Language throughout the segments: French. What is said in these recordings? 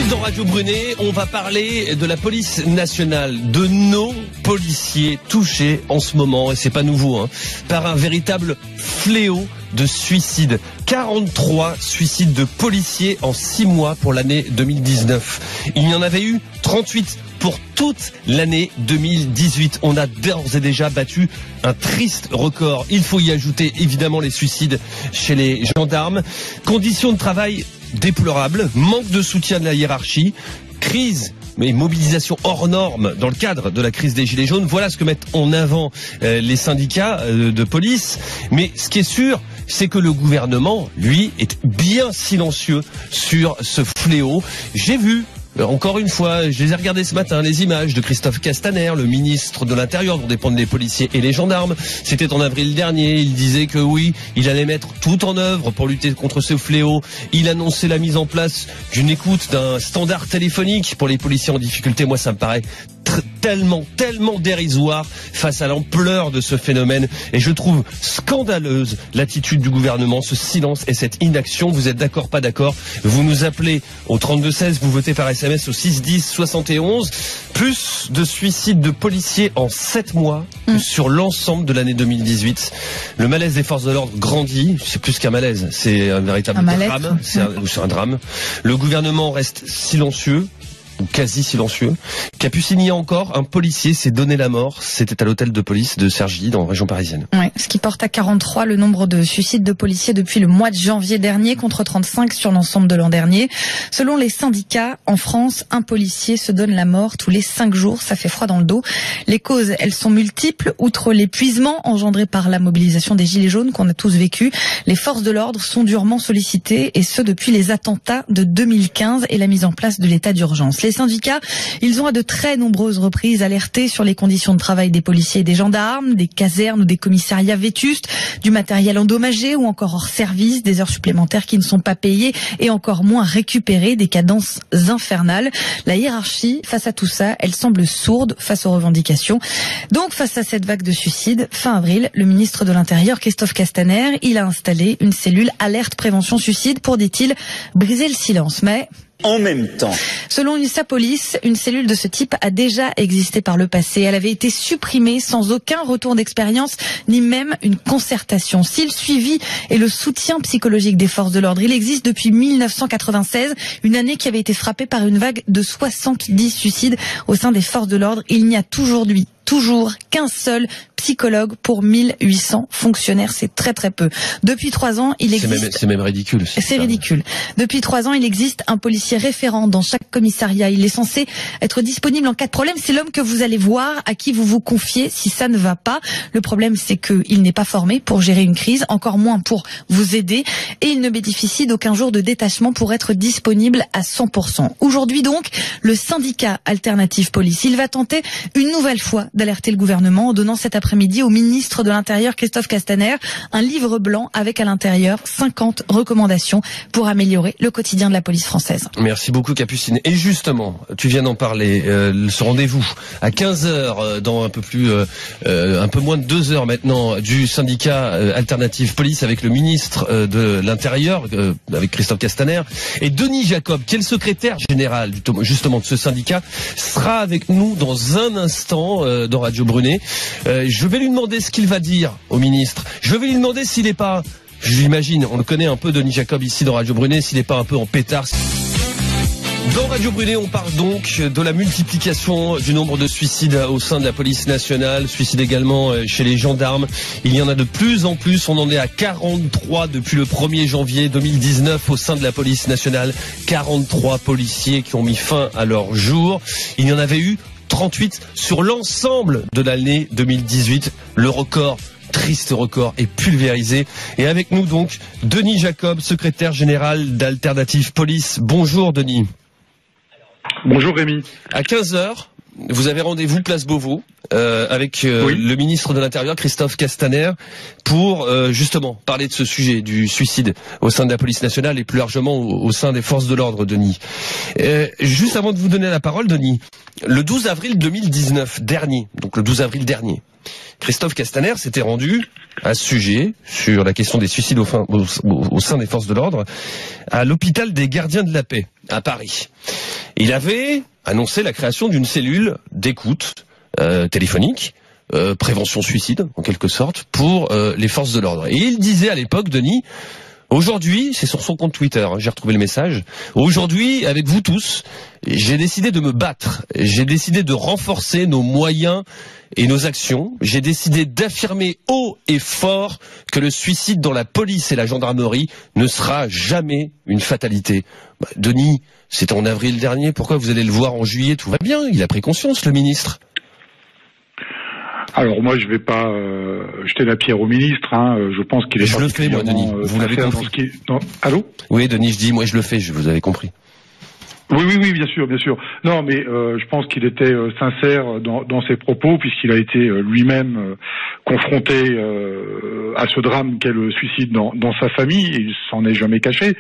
Dans Radio Brunet, on va parler de la police nationale, de nos policiers touchés en ce moment, et c'est pas nouveau, par un véritable fléau de suicides. 43 suicides de policiers en 6 mois pour l'année 2019. Il y en avait eu 38 pour toute l'année 2018. On a d'ores et déjà battu un triste record. Il faut y ajouter évidemment les suicides chez les gendarmes. Conditions de travail déplorables, manque de soutien de la hiérarchie, crise mais mobilisation hors norme dans le cadre de la crise des Gilets jaunes. Voilà ce que mettent en avant les syndicats de police. Mais ce qui est sûr, c'est que le gouvernement, lui, est bien silencieux sur ce fléau. J'ai vu, encore une fois, je les ai regardés ce matin, les images de Christophe Castaner, le ministre de l'Intérieur, dont dépendent les policiers et les gendarmes. C'était en avril dernier. Il disait que oui, il allait mettre tout en œuvre pour lutter contre ce fléau. Il annonçait la mise en place d'une écoute d'un standard téléphonique pour les policiers en difficulté. Moi, ça me paraît tellement dérisoire face à l'ampleur de ce phénomène, et je trouve scandaleuse l'attitude du gouvernement, ce silence et cette inaction. Vous êtes d'accord, pas d'accord? Vous nous appelez au 3216, vous votez par SMS au 61071. Plus de suicides de policiers en 7 mois que sur l'ensemble de l'année 2018. Le malaise des forces de l'ordre grandit. C'est plus qu'un malaise, c'est un véritable drame. C'est un drame. Le gouvernement reste silencieux, ou quasi silencieux. Capucini encore, un policier s'est donné la mort. C'était à l'hôtel de police de Cergy, dans la région parisienne. Ouais, ce qui porte à 43 le nombre de suicides de policiers depuis le mois de janvier dernier, contre 35 sur l'ensemble de l'an dernier. Selon les syndicats, en France, un policier se donne la mort tous les 5 jours. Ça fait froid dans le dos. Les causes, elles sont multiples. Outre l'épuisement engendré par la mobilisation des Gilets jaunes qu'on a tous vécu, les forces de l'ordre sont durement sollicitées, et ce depuis les attentats de 2015 et la mise en place de l'état d'urgence. Les syndicats, ils ont à de très nombreuses reprises alerté sur les conditions de travail des policiers et des gendarmes, des casernes ou des commissariats vétustes, du matériel endommagé ou encore hors service, des heures supplémentaires qui ne sont pas payées et encore moins récupérées, des cadences infernales. La hiérarchie, face à tout ça, elle semble sourde face aux revendications. Donc, face à cette vague de suicides, fin avril, le ministre de l'Intérieur, Christophe Castaner, il a installé une cellule alerte prévention suicide pour, dit-il, briser le silence. Mais en même temps, selon UNICEF Police, une cellule de ce type a déjà existé par le passé. Elle avait été supprimée sans aucun retour d'expérience, ni même une concertation. Si le suivi et le soutien psychologique des forces de l'ordre, il existe depuis 1996, une année qui avait été frappée par une vague de 70 suicides au sein des forces de l'ordre. Il n'y a toujours qu'un seul psychologue pour 1800 fonctionnaires. C'est très peu. Depuis 3 ans, il existe... C'est même ridicule. C'est ridicule. Depuis 3 ans, il existe un policier référent dans chaque commissariat. Il est censé être disponible en cas de problème. C'est l'homme que vous allez voir, à qui vous vous confiez si ça ne va pas. Le problème, c'est qu'il n'est pas formé pour gérer une crise, encore moins pour vous aider, et il ne bénéficie d'aucun jour de détachement pour être disponible à 100%. Aujourd'hui donc, le syndicat Alternative Police, il va tenter une nouvelle fois d'alerter le gouvernement en donnant cet après-midi au ministre de l'Intérieur, Christophe Castaner, un livre blanc avec à l'intérieur 50 recommandations pour améliorer le quotidien de la police française. Merci beaucoup, Capucine. Et justement, tu viens d'en parler, ce rendez-vous à 15h, dans un peu moins de 2 heures maintenant, du syndicat Alternative Police avec le ministre de l'Intérieur, avec Christophe Castaner, et Denis Jacob, qui est le secrétaire général justement de ce syndicat, sera avec nous dans un instant dans Radio Brunet. Je vais lui demander ce qu'il va dire au ministre. Je vais lui demander s'il n'est pas, j'imagine, on le connaît un peu, Denis Jacob, ici dans Radio Brunet, s'il n'est pas un peu en pétard. Dans Radio Brunet, on parle donc de la multiplication du nombre de suicides au sein de la police nationale, suicides également chez les gendarmes. Il y en a de plus en plus, on en est à 43 depuis le 1er janvier 2019 au sein de la police nationale. 43 policiers qui ont mis fin à leur jour. Il y en avait eu 38 sur l'ensemble de l'année 2018. Le record, triste record, est pulvérisé. Et avec nous donc, Denis Jacob, secrétaire général d'Alternative Police. Bonjour Denis. Bonjour Rémi. À 15h, vous avez rendez-vous place Beauvau avec le ministre de l'Intérieur, Christophe Castaner, pour justement parler de ce sujet du suicide au sein de la police nationale et plus largement au sein des forces de l'ordre, Denis. Juste avant de vous donner la parole, Denis, le 12 avril 2019 dernier, donc le 12 avril dernier, Christophe Castaner s'était rendu à ce sujet, sur la question des suicides au sein des forces de l'ordre, à l'hôpital des Gardiens de la Paix, à Paris. Il avait annoncé la création d'une cellule d'écoute téléphonique, prévention suicide en quelque sorte, pour les forces de l'ordre. Et il disait à l'époque, Denis, aujourd'hui, c'est sur son compte Twitter, hein, j'ai retrouvé le message, aujourd'hui, avec vous tous, j'ai décidé de me battre, j'ai décidé de renforcer nos moyens et nos actions, j'ai décidé d'affirmer haut et fort que le suicide dans la police et la gendarmerie ne sera jamais une fatalité. Denis, c'était en avril dernier, pourquoi vous allez le voir en juillet? Tout va bien, il a pris conscience, le ministre. Alors moi, je vais pas jeter la pierre au ministre. Je pense qu'il est. Je le fais, moi, Denis. Vous l'avez compris. Allô? Oui, Denis, je dis, moi, je le fais. Vous avez compris. Oui, bien sûr. Non, mais je pense qu'il était sincère dans ses propos, puisqu'il a été lui-même confronté à ce drame qu'est le suicide dans sa famille, et il s'en est jamais caché.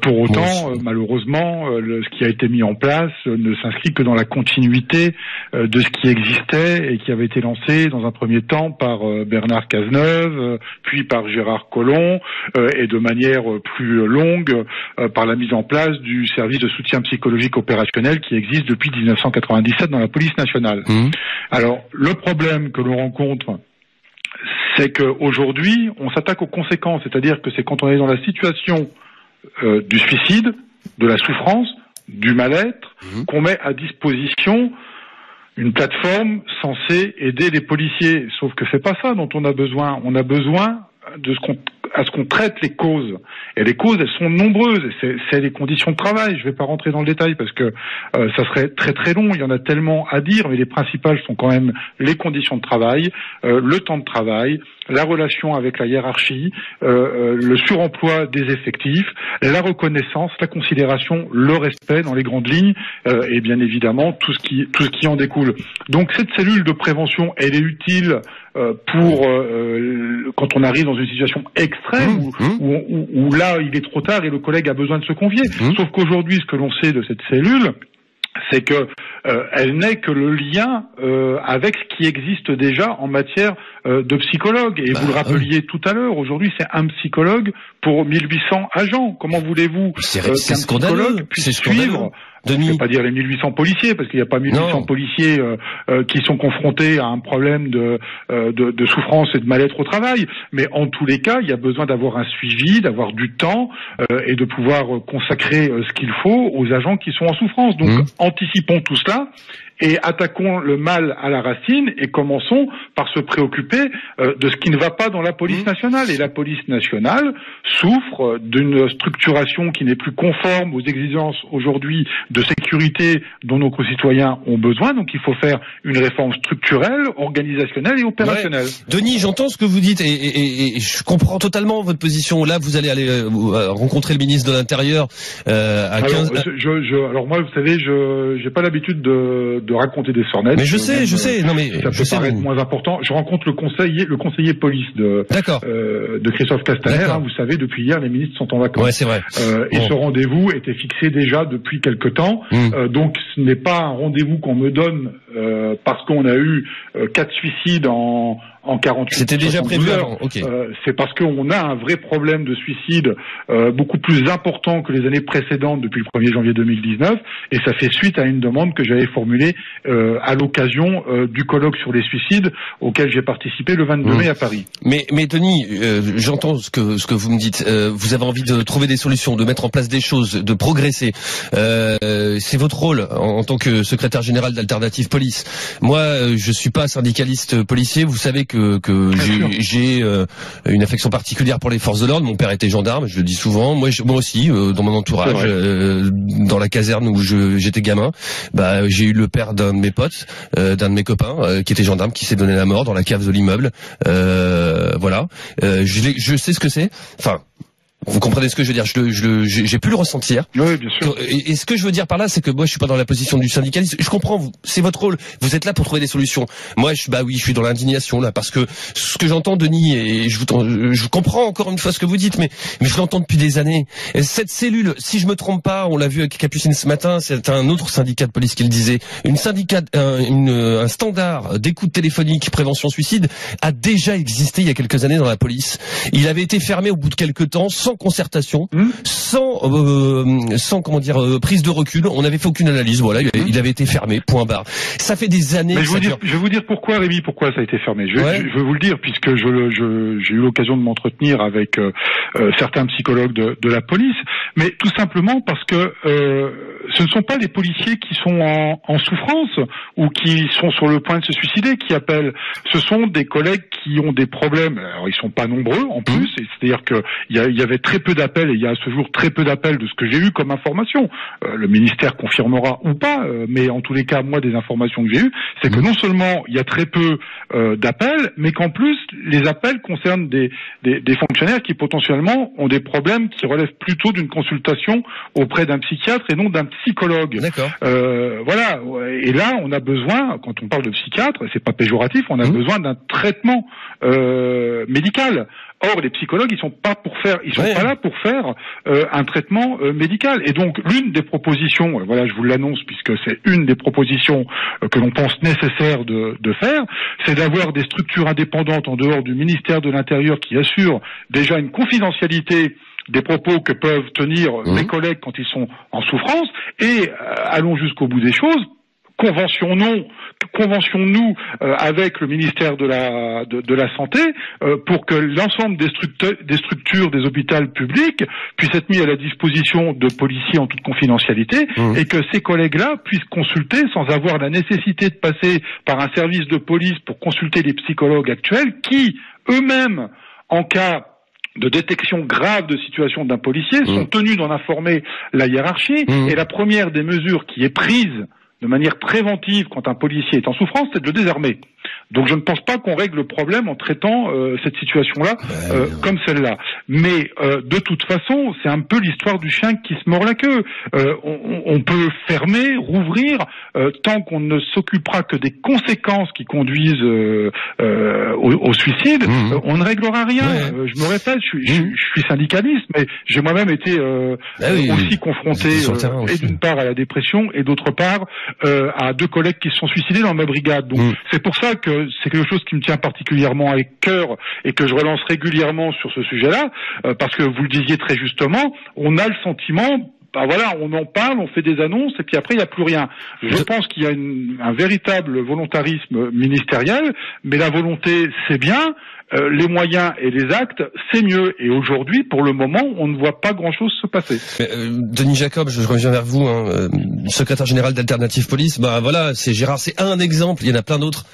Pour autant, malheureusement, ce qui a été mis en place ne s'inscrit que dans la continuité de ce qui existait et qui avait été lancé dans un premier temps par Bernard Cazeneuve, puis par Gérard Collomb, et de manière plus longue par la mise en place du service de soutien psychologique opérationnel qui existe depuis 1997 dans la police nationale. Alors, le problème que l'on rencontre, c'est qu'aujourd'hui, on s'attaque aux conséquences, c'est-à-dire que c'est quand on est dans la situation du suicide, de la souffrance, du mal-être, qu'on met à disposition une plateforme censée aider les policiers. Sauf que c'est pas ça dont on a besoin. On a besoin de ce qu'on traite les causes. Et les causes, elles sont nombreuses. C'est les conditions de travail. Je vais pas rentrer dans le détail parce que ça serait très très long. Il y en a tellement à dire, mais les principales sont quand même les conditions de travail, le temps de travail, la relation avec la hiérarchie, le suremploi des effectifs, la reconnaissance, la considération, le respect dans les grandes lignes, et bien évidemment tout ce qui en découle. Donc cette cellule de prévention, elle est utile pour quand on arrive dans une situation extrême où là il est trop tard et le collègue a besoin de se confier. Sauf qu'aujourd'hui, ce que l'on sait de cette cellule, c'est que elle n'est que le lien avec ce qui existe déjà en matière de psychologue. Et vous le rappeliez tout à l'heure, aujourd'hui c'est un psychologue pour 1800 agents. Comment voulez-vous qu'un psychologue puisse suivre, je ne vais pas dire les 1800 policiers, parce qu'il n'y a pas 1800 policiers qui sont confrontés à un problème de souffrance et de mal-être au travail, mais en tous les cas, il y a besoin d'avoir un suivi, d'avoir du temps et de pouvoir consacrer ce qu'il faut aux agents qui sont en souffrance. Donc anticipons tout cela et attaquons le mal à la racine et commençons par se préoccuper de ce qui ne va pas dans la police nationale. Et la police nationale souffre d'une structuration qui n'est plus conforme aux exigences aujourd'hui de sécurité dont nos concitoyens ont besoin. Donc il faut faire une réforme structurelle, organisationnelle et opérationnelle. Ouais. Denis, j'entends ce que vous dites et je comprends totalement votre position. Là, vous allez aller rencontrer le ministre de l'Intérieur à 15... Alors moi, vous savez, j'ai pas l'habitude de raconter des sornettes. Mais je sais. Non mais ça peut paraître moins important. Je rencontre le conseiller police de Christophe Castaner. Vous savez, depuis hier, les ministres sont en vacances. Ouais, c'est vrai. Et ce rendez-vous était fixé déjà depuis quelque temps. Donc, ce n'est pas un rendez-vous qu'on me donne parce qu'on a eu 4 suicides en 48 heures. C'était déjà prévu avant. Okay. C'est parce qu'on a un vrai problème de suicide beaucoup plus important que les années précédentes depuis le 1er janvier 2019, et ça fait suite à une demande que j'avais formulée à l'occasion du colloque sur les suicides auquel j'ai participé le 22 mai à Paris. Mais Denis, j'entends ce que vous me dites. Vous avez envie de trouver des solutions, de mettre en place des choses, de progresser. C'est votre rôle en tant que secrétaire général d'Alternative Police. Moi, je suis pas syndicaliste policier. Vous savez que j'ai une affection particulière pour les forces de l'ordre. Mon père était gendarme, je le dis souvent. Moi aussi, dans mon entourage, dans la caserne où j'étais gamin, j'ai eu le père d'un de mes potes, d'un de mes copains, qui était gendarme, qui s'est donné la mort dans la cave de l'immeuble. Voilà. Je sais ce que c'est. Enfin. Vous comprenez ce que je veux dire? J'ai pu le ressentir. Oui, bien sûr. Et ce que je veux dire par là, c'est que moi, je suis pas dans la position du syndicaliste. Je comprends, c'est votre rôle. Vous êtes là pour trouver des solutions. Moi, je suis dans l'indignation là, parce que ce que j'entends, Denis, et je comprends encore une fois ce que vous dites, mais je l'entends depuis des années. Et cette cellule, si je me trompe pas, on l'a vu avec Capucine ce matin, c'est un autre syndicat de police qui le disait. Un standard d'écoute téléphonique prévention suicide a déjà existé il y a quelques années dans la police. Il avait été fermé au bout de quelques temps, sans sans concertation, sans comment dire prise de recul. On n'avait fait aucune analyse. Voilà, il avait été fermé. Point barre. Ça fait des années. Mais je vais vous dire pourquoi, Rémi, pourquoi ça a été fermé. Je vais vous le dire, puisque j'ai eu l'occasion de m'entretenir avec certains psychologues de la police, mais tout simplement parce que ce ne sont pas les policiers qui sont en souffrance ou qui sont sur le point de se suicider qui appellent. Ce sont des collègues qui ont des problèmes. Alors ils sont pas nombreux en plus, c'est-à-dire que il y avait très peu d'appels et il y a à ce jour très peu d'appels de ce que j'ai eu comme information. Le ministère confirmera ou pas, mais en tous les cas, moi des informations que j'ai eues, c'est que non seulement il y a très peu d'appels, mais qu'en plus les appels concernent des fonctionnaires qui potentiellement ont des problèmes qui relèvent plutôt d'une consultation auprès d'un psychiatre et non d'un psychologue. D'accord. Voilà. Et là, on a besoin, quand on parle de psychiatre, c'est pas péjoratif, on a besoin d'un traitement médical. Or, les psychologues, ils sont pas là pour faire un traitement médical. Et donc, l'une des propositions, voilà, je vous l'annonce puisque c'est une des propositions que l'on pense nécessaire de faire, c'est d'avoir des structures indépendantes en dehors du ministère de l'Intérieur qui assurent déjà une confidentialité des propos que peuvent tenir mes collègues quand ils sont en souffrance, et allons jusqu'au bout des choses. Conventionnons-nous avec le ministère de la Santé pour que l'ensemble des structures des hôpitaux publics puissent être mis à la disposition de policiers en toute confidentialité et que ces collègues-là puissent consulter sans avoir la nécessité de passer par un service de police pour consulter les psychologues actuels qui, eux-mêmes, en cas de détection grave de situation d'un policier, sont tenus d'en informer la hiérarchie. Et la première des mesures qui est prise de manière préventive quand un policier est en souffrance, c'est de le désarmer. Donc je ne pense pas qu'on règle le problème en traitant cette situation-là comme celle-là. Mais de toute façon, c'est un peu l'histoire du chien qui se mord la queue. On peut fermer, rouvrir, tant qu'on ne s'occupera que des conséquences qui conduisent au suicide, on ne réglera rien. Je me répète, je suis syndicaliste, mais j'ai moi-même été aussi confronté et d'une part à la dépression et d'autre part à 2 collègues qui se sont suicidés dans ma brigade. Donc c'est pour ça que c'est quelque chose qui me tient particulièrement à cœur et que je relance régulièrement sur ce sujet-là, parce que vous le disiez très justement, on a le sentiment, voilà, on en parle, on fait des annonces et puis après il n'y a plus rien. Je pense qu'il y a un véritable volontarisme ministériel, mais la volonté c'est bien, les moyens et les actes c'est mieux. Et aujourd'hui, pour le moment, on ne voit pas grand-chose se passer. Denis Jacob, je reviens vers vous, secrétaire général d'Alternative Police. Bah voilà, c'est Gérard, c'est un exemple. Il y en a plein d'autres.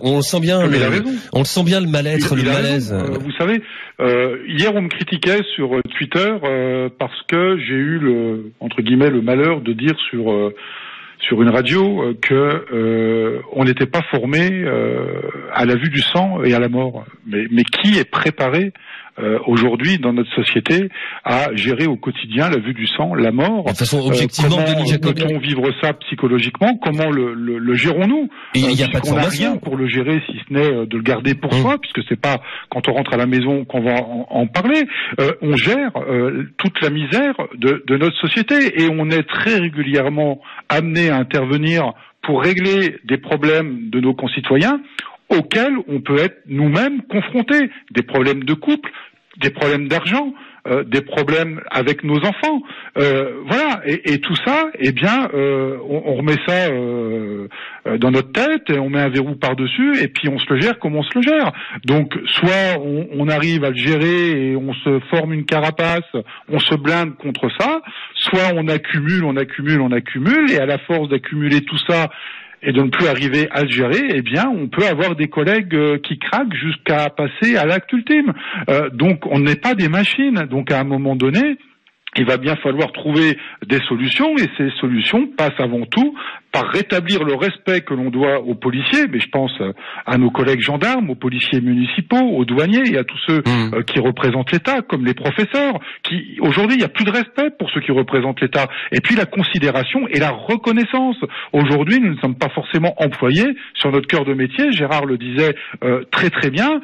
On le sent bien, on le sent bien, le mal-être, le malaise. Vous savez, hier on me critiquait sur Twitter parce que j'ai eu entre guillemets le malheur de dire sur une radio que on n'était pas formé à la vue du sang et à la mort. Mais qui est préparé aujourd'hui dans notre société à gérer au quotidien la vue du sang, la mort? De façon objectivement, comment peut-on vivre ça psychologiquement? Comment le gérons-nous? Il n'y a pas de formation. On n'a rien pour le gérer si ce n'est de le garder pour soi, puisque c'est pas quand on rentre à la maison qu'on va en parler. On gère toute la misère de notre société et on est très régulièrement amené à intervenir pour régler des problèmes de nos concitoyens auxquels on peut être nous-mêmes confrontés, des problèmes de couple, des problèmes d'argent, des problèmes avec nos enfants, voilà, et tout ça, eh bien, on remet ça dans notre tête, et on met un verrou par-dessus, et puis on se le gère comme on se le gère. Donc, soit on arrive à le gérer et on se forme une carapace, on se blinde contre ça, soit on accumule, et à la force d'accumuler tout ça, et de ne plus arriver à le gérer, eh bien, on peut avoir des collègues qui craquent jusqu'à passer à l'acte ultime. Donc, on n'est pas des machines. Donc, à un moment donné, il va bien falloir trouver des solutions, et ces solutions passent avant tout par rétablir le respect que l'on doit aux policiers, mais je pense à nos collègues gendarmes, aux policiers municipaux, aux douaniers et à tous ceux qui représentent l'État, comme les professeurs, qui aujourd'hui il n'y a plus de respect pour ceux qui représentent l'État. Et puis la considération et la reconnaissance. Aujourd'hui, nous ne sommes pas forcément employés sur notre cœur de métier. Gérard le disait très très bien.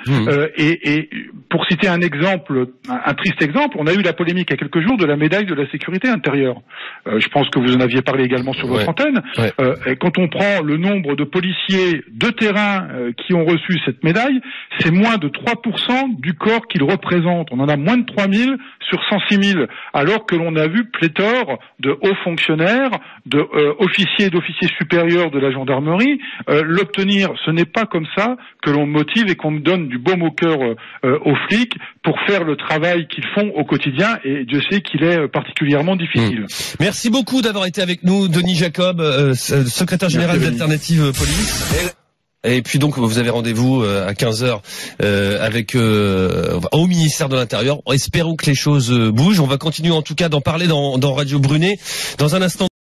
Et pour citer un exemple, un triste exemple, on a eu la polémique il y a quelques jours de la la médaille de la sécurité intérieure. Je pense que vous en aviez parlé également sur votre antenne. Ouais. Quand on prend le nombre de policiers de terrain qui ont reçu cette médaille, c'est moins de 3% du corps qu'ils représentent. On en a moins de 3000 sur 106 000, alors que l'on a vu pléthore de hauts fonctionnaires, de officiers et d'officiers supérieurs de la gendarmerie l'obtenir. Ce n'est pas comme ça que l'on motive et qu'on donne du baume au cœur aux flics pour faire le travail qu'ils font au quotidien, et Dieu sait qu'il est particulièrement difficile. Merci beaucoup d'avoir été avec nous, Denis Jacob, secrétaire général d'Alternative Police. Et puis donc vous avez rendez-vous à 15h avec au ministère de l'Intérieur. Espérons que les choses bougent. On va continuer en tout cas d'en parler dans Radio Brunet dans un instant.